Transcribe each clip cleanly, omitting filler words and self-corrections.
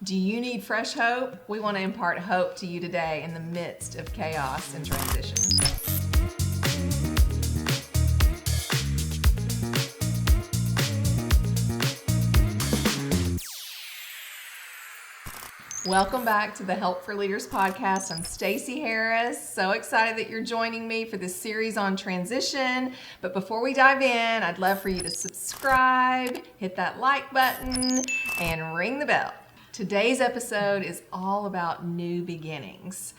Do you need fresh hope? We want to impart hope to you today in the midst of chaos and transition. Welcome back to the Help for Leaders podcast. I'm Stacey Harris. So excited that you're joining me for this series on transition. But before we dive in, I'd love for you to subscribe, hit that like button, and ring the bell. Today's episode is all about new beginnings.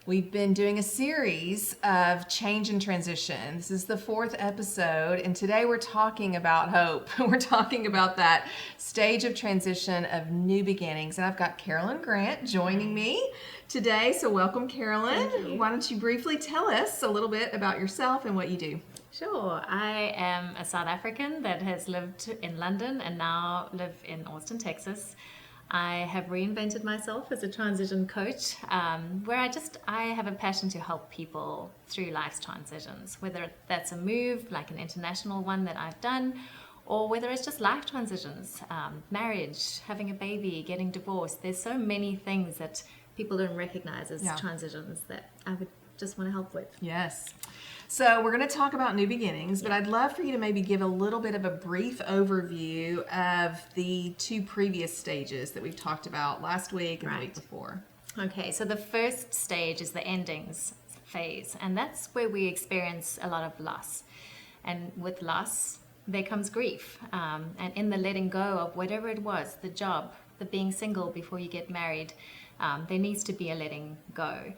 We've been doing a series of change and transition. This is the 4th episode, and today we're talking about hope. We're talking about that stage of transition of new beginnings. And I've got Carolyn Grant joining me today. So welcome, Carolyn. Thank you. Why don't you briefly tell us a little bit about yourself and what you do? Sure. I am a South African that has lived in London and now live in Austin, Texas. I have reinvented myself as a transition coach, where I have a passion to help people through life's transitions, whether that's a move, like an international one that I've done, or whether it's just life transitions, marriage, having a baby, getting divorced. There's so many things that people don't recognize as transitions that I would just want to help with. Yes. So we're going to talk about new beginnings, but I'd love for you to maybe give a little bit of a brief overview of the 2 previous stages that we've talked about last week and the week before. Okay, so the first stage is the endings phase, and that's where we experience a lot of loss. And with loss, there comes grief. And in the letting go of whatever it was, the job, the being single before you get married, there needs to be a letting go.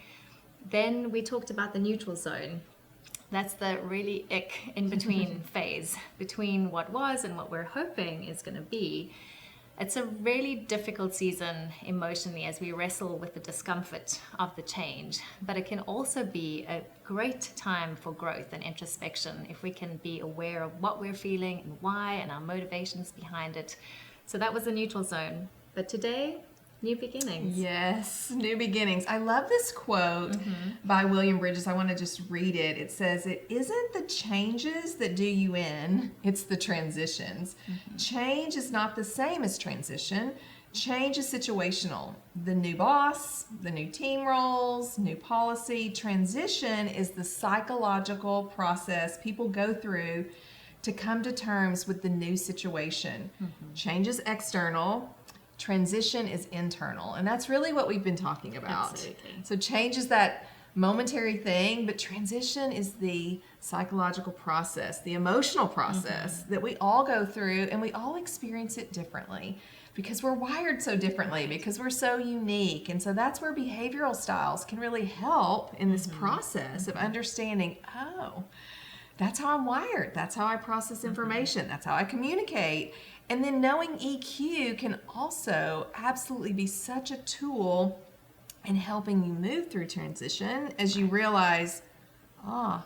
Then we talked about the neutral zone. That's the really ick in between phase, between what was and what we're hoping is going to be. It's a really difficult season emotionally as we wrestle with the discomfort of the change, but it can also be a great time for growth and introspection if we can be aware of what we're feeling and why and our motivations behind it. So that was the neutral zone. But today, new beginnings. Yes, new beginnings. I love this quote by William Bridges. I want to just read it. It says, "It isn't the changes that do you in, it's the transitions. Change is not the same as transition. Change is situational. The new boss, the new team roles, new policy. Transition is the psychological process people go through to come to terms with the new situation. Change is external. Transition is internal." And that's really what we've been talking about. Absolutely. So change is that momentary thing, but transition is the psychological process, the emotional process that we all go through, and we all experience it differently because we're wired so differently, because we're so unique. And so that's where behavioral styles can really help in this process of understanding, oh, that's how I'm wired. That's how I process information. That's how I communicate. And then knowing EQ can also absolutely be such a tool in helping you move through transition as you realize, I'm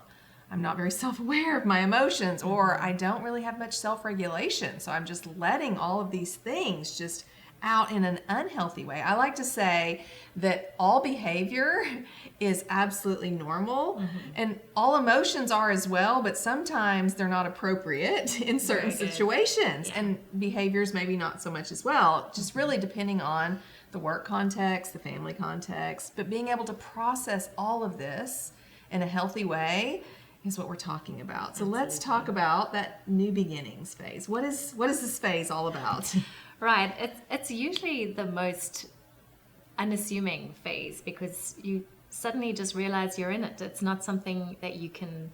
not very self-aware of my emotions, or I don't really have much self-regulation. So I'm just letting all of these things just out in an unhealthy way. I like to say that all behavior is absolutely normal and all emotions are as well, but sometimes they're not appropriate in certain situations, and behaviors maybe not so much as well, just really depending on the work context, the family context. But being able to process all of this in a healthy way is what we're talking about. So let's talk about that new beginnings phase. What is this phase all about? Right. It's usually the most unassuming phase because you suddenly just realize you're in it. It's not something that you can...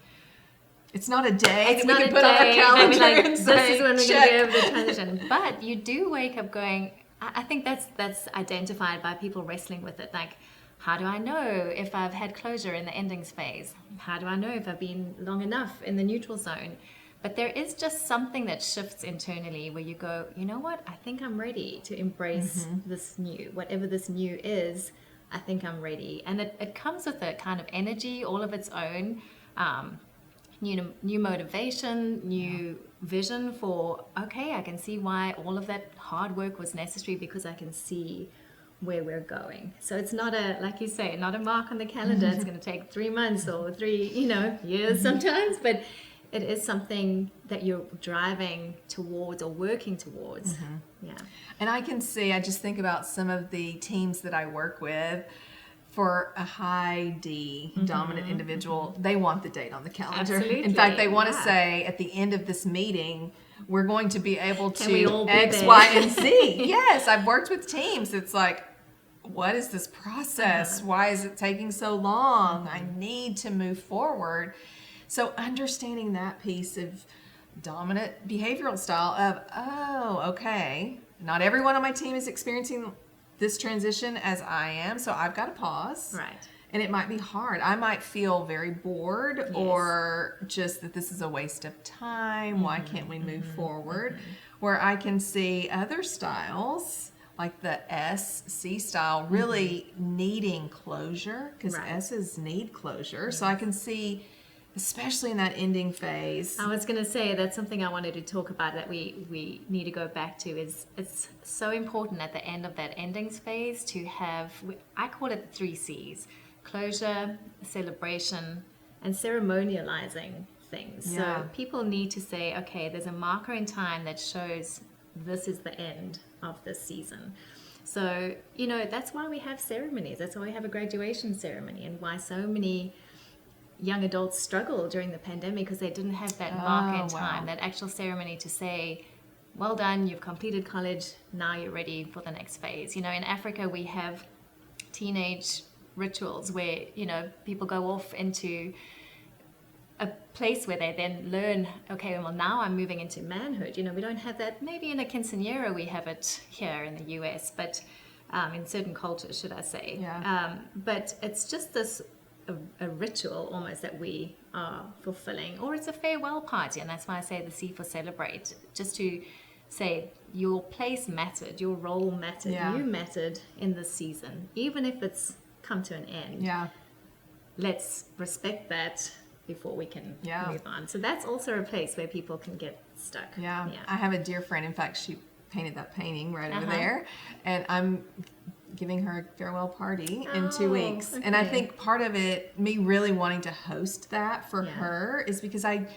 It's not a day It's that we not can a put on our day calendar that we're like, and this say, is when we're check. going to be able to transition. But you do wake up going... I think that's identified by people wrestling with it. Like, how do I know if I've had closure in the endings phase? How do I know if I've been long enough in the neutral zone? But there is just something that shifts internally where you go, you know what? I think I'm ready to embrace this new, whatever this new is. I think I'm ready. And it comes with a kind of energy all of its own, new motivation, new vision for, okay, I can see why all of that hard work was necessary because I can see where we're going. So it's not like you say, not a mark on the calendar. It's going to take 3 months or 3, years sometimes, but it is something that you're driving towards or working towards. Yeah. And I can see, I just think about some of the teams that I work with. For a high D dominant individual, they want the date on the calendar. Absolutely. In fact, they want to Yeah. say at the end of this meeting, we're going to be able Can we all to be X, there? Y, and Z. Yes, I've worked with teams. It's like, what is this process? Why is it taking so long? I need to move forward. So understanding that piece of dominant behavioral style of, oh, okay, not everyone on my team is experiencing this transition as I am, so I've got to pause. Right. And it might be hard. I might feel very bored or just that this is a waste of time. Why can't we move forward? Where I can see other styles like the SC style really needing closure, because Right. S's need closure. So I can see, especially in that ending phase. I was going to say that's something I wanted to talk about that we need to go back to is it's so important at the end of that endings phase to have, I call it the 3 C's: closure, celebration, and ceremonializing things. Yeah. So people need to say, okay, there's a marker in time that shows this is the end of this season. So, that's why we have ceremonies. That's why we have a graduation ceremony, and why so many young adults struggle during the pandemic, because they didn't have that marker in time, that actual ceremony to say, well done, you've completed college, now you're ready for the next phase. In Africa we have teenage rituals where, people go off into a place where they then learn, okay, well now I'm moving into manhood. We don't have that, maybe in a quinceañera we have it here in the US, but in certain cultures, should I say. Yeah. But it's just this a ritual almost that we are fulfilling, or it's a farewell party, and that's why I say the C for celebrate, just to say your place mattered, your role mattered, you mattered in this season, even if it's come to an end. Yeah. Let's respect that before we can move on. So that's also a place where people can get stuck. Yeah. I have a dear friend, in fact, she painted that painting right over there, and I'm giving her a farewell party in 2 weeks. Okay. And I think part of it, me really wanting to host that for her, is because I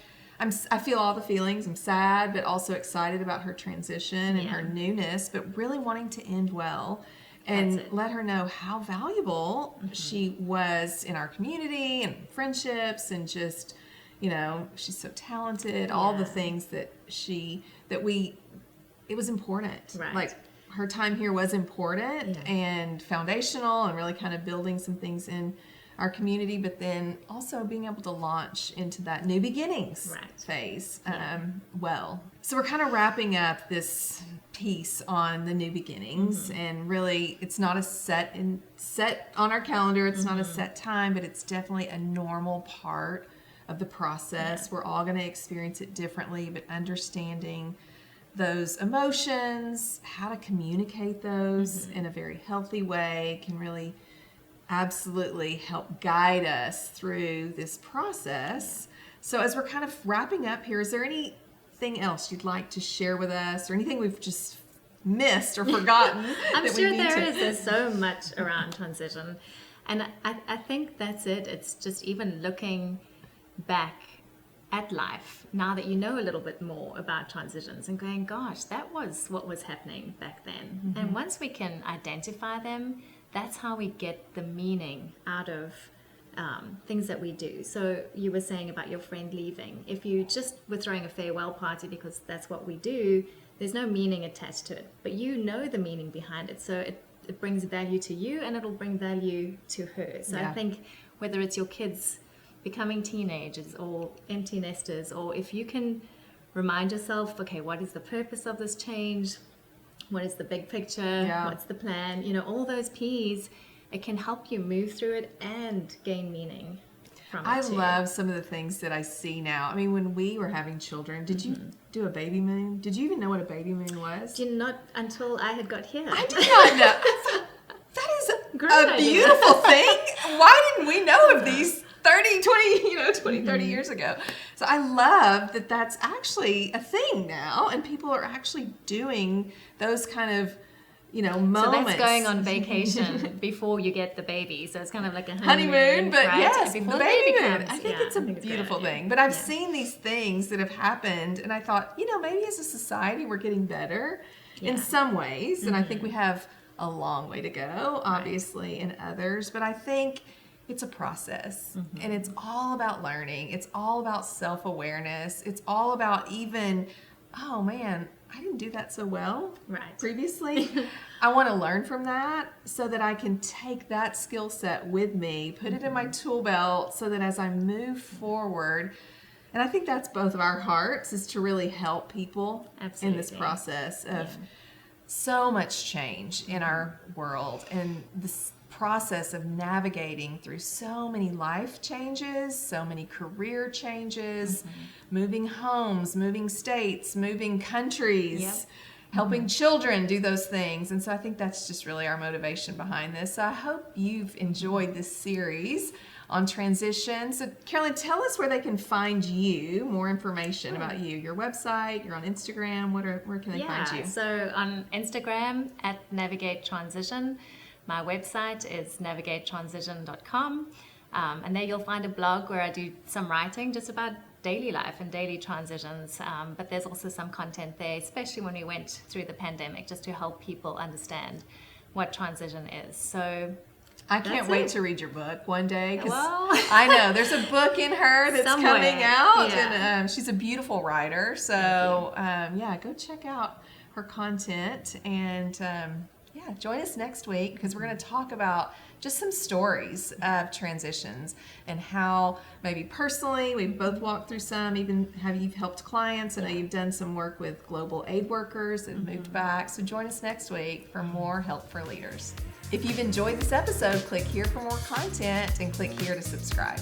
feel all the feelings. I'm sad, but also excited about her transition and her newness, but really wanting to end well and let her know how valuable she was in our community and friendships, and just, she's so talented, all the things that it was important. Right. Like, her time here was important and foundational, and really kind of building some things in our community, but then also being able to launch into that new beginnings phase well. So we're kind of wrapping up this piece on the new beginnings, and really it's not a set on our calendar, it's not a set time, but it's definitely a normal part of the process. We're all going to experience it differently, but understanding those emotions, how to communicate those in a very healthy way, can really absolutely help guide us through this process. So as we're kind of wrapping up here, is there anything else you'd like to share with us, or anything we've just missed or forgotten? I'm that sure we need there to... is. There's so much around transition. And I think that's it. It's just even looking back at life now that you know a little bit more about transitions and going, gosh, that was what was happening back then. And once we can identify them, that's how we get the meaning out of things that we do. So you were saying about your friend leaving. If you just were throwing a farewell party because that's what we do, there's no meaning attached to it, but you know the meaning behind it. So it brings value to you, and it'll bring value to her. So I think whether it's your kids becoming teenagers or empty nesters, or if you can remind yourself, okay, what is the purpose of this change? What is the big picture? What's the plan? All those P's, it can help you move through it and gain meaning from it I too. love some of the things that I see now. I mean, when we were having children, did you do a baby moon? Did you even know what a baby moon was? Did not until I had got here. I did not know. That is Great a idea. beautiful thing. Why didn't we know of these 30 years ago? So I love that that's actually a thing now, and people are actually doing those kind of, moments. So that's going on vacation before you get the baby. So it's kind of like a honeymoon, but right? yes, Before the baby moon. comes. I think it's a beautiful thing. But I've seen these things that have happened, and I thought, maybe as a society we're getting better in some ways, and I think we have a long way to go, obviously, in others. But I think it's a process, and it's all about learning. It's all about self-awareness. It's all about even, oh man, I didn't do that so well previously. I want to learn from that so that I can take that skill set with me, put it in my tool belt so that as I move forward, and I think that's both of our hearts, is to really help people in this process of so much change in our world, and this process of navigating through so many life changes, so many career changes, moving homes, moving states, moving countries, helping children do those things. And so I think that's just really our motivation behind this. So I hope you've enjoyed this series on transition. So Carolyn, tell us where they can find you, more information about you, your website, you're on Instagram, where can they find you? So on Instagram at Navigate Transition. My website is navigatetransition.com, and there you'll find a blog where I do some writing just about daily life and daily transitions, but there's also some content there, especially when we went through the pandemic, just to help people understand what transition is. So I can't wait to read your book one day, because I know there's a book in her that's coming out, and she's a beautiful writer. So go check out her content, and join us next week, because we're going to talk about just some stories of transitions and how maybe personally we've both walked through some, even have you've helped clients. I know you've done some work with global aid workers that have moved back. So join us next week for more Help for Leaders. If you've enjoyed this episode, click here for more content and click here to subscribe.